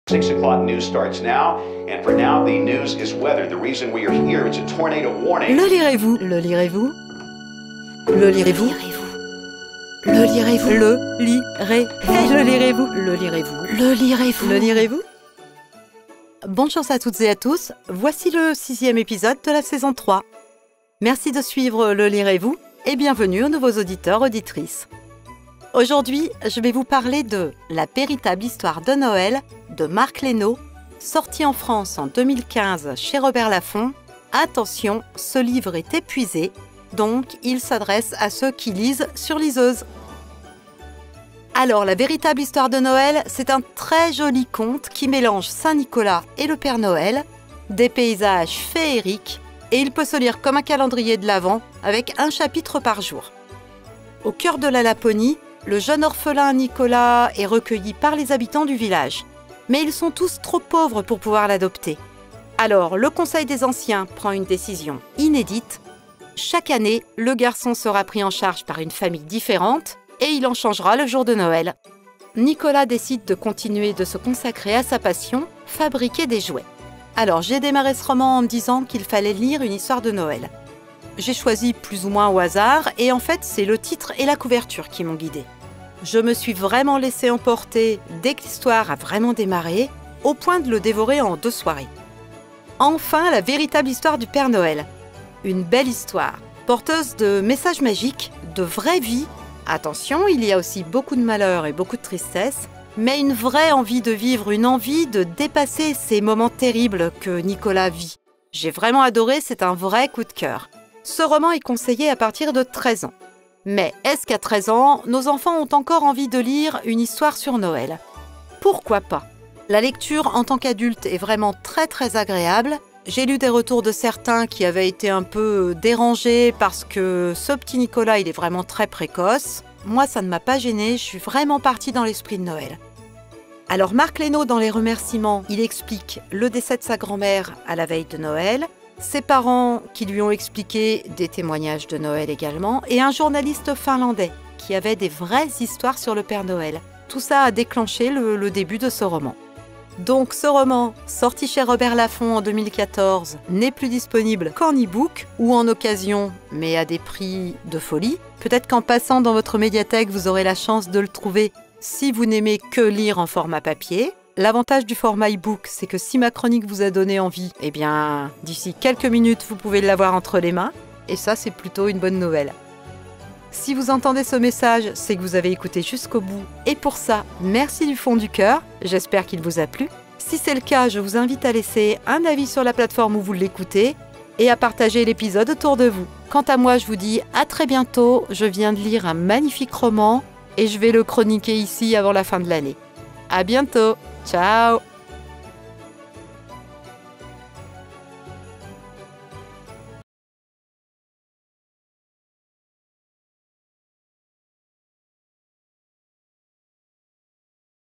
6 o'clock news starts now, and for now the news is weather. The reason we are here, it's a tornado warning. Le lirez-vous? Le lirez-vous? Le lirez-vous? Le lirez-vous? Le lirez-vous? Le lirez-vous? Le lirez-vous? Le lirez-vous? Le lirez-vous? Bonne chance à toutes et à tous, voici le 6e épisode de la saison 3. Merci de suivre Le lirez-vous et bienvenue aux nouveaux auditeurs, auditrices. Aujourd'hui, je vais vous parler de La véritable histoire de Noël de Marc Leynaud, sorti en France en 2015 chez Robert Laffont. Attention, ce livre est épuisé, donc il s'adresse à ceux qui lisent sur liseuse. Alors, La véritable histoire de Noël, c'est un très joli conte qui mélange Saint-Nicolas et le Père Noël, des paysages féeriques, et il peut se lire comme un calendrier de l'Avent avec un chapitre par jour. Au cœur de la Laponie, le jeune orphelin Nicolas est recueilli par les habitants du village. Mais ils sont tous trop pauvres pour pouvoir l'adopter. Alors, le Conseil des Anciens prend une décision inédite. Chaque année, le garçon sera pris en charge par une famille différente et il en changera le jour de Noël. Nicolas décide de continuer de se consacrer à sa passion, fabriquer des jouets. Alors, j'ai démarré ce roman en me disant qu'il fallait lire une histoire de Noël. J'ai choisi plus ou moins au hasard et en fait, c'est le titre et la couverture qui m'ont guidée. Je me suis vraiment laissée emporter dès que l'histoire a vraiment démarré, au point de le dévorer en 2 soirées. Enfin, la véritable histoire du Père Noël. Une belle histoire, porteuse de messages magiques, de vraie vie. Attention, il y a aussi beaucoup de malheur et beaucoup de tristesse, mais une vraie envie de vivre, une envie de dépasser ces moments terribles que Nicolas vit. J'ai vraiment adoré, c'est un vrai coup de cœur. Ce roman est conseillé à partir de 13 ans. Mais est-ce qu'à 13 ans, nos enfants ont encore envie de lire une histoire sur Noël? Pourquoi pas? La lecture en tant qu'adulte est vraiment très agréable. J'ai lu des retours de certains qui avaient été un peu dérangés parce que ce petit Nicolas, il est vraiment très précoce. Moi, ça ne m'a pas gênée, je suis vraiment partie dans l'esprit de Noël. Alors Marc Leynaud, dans les remerciements, il explique le décès de sa grand-mère à la veille de Noël, ses parents qui lui ont expliqué des témoignages de Noël également, et un journaliste finlandais qui avait des vraies histoires sur le Père Noël. Tout ça a déclenché le début de ce roman. Donc ce roman, sorti chez Robert Laffont en 2014, n'est plus disponible qu'en e-book ou en occasion, mais à des prix de folie. Peut-être qu'en passant dans votre médiathèque, vous aurez la chance de le trouver si vous n'aimez que lire en format papier. L'avantage du format e-book, c'est que si ma chronique vous a donné envie, eh bien, d'ici quelques minutes, vous pouvez l'avoir entre les mains. Et ça, c'est plutôt une bonne nouvelle. Si vous entendez ce message, c'est que vous avez écouté jusqu'au bout. Et pour ça, merci du fond du cœur. J'espère qu'il vous a plu. Si c'est le cas, je vous invite à laisser un avis sur la plateforme où vous l'écoutez et à partager l'épisode autour de vous. Quant à moi, je vous dis à très bientôt. Je viens de lire un magnifique roman et je vais le chroniquer ici avant la fin de l'année. À bientôt. Ciao!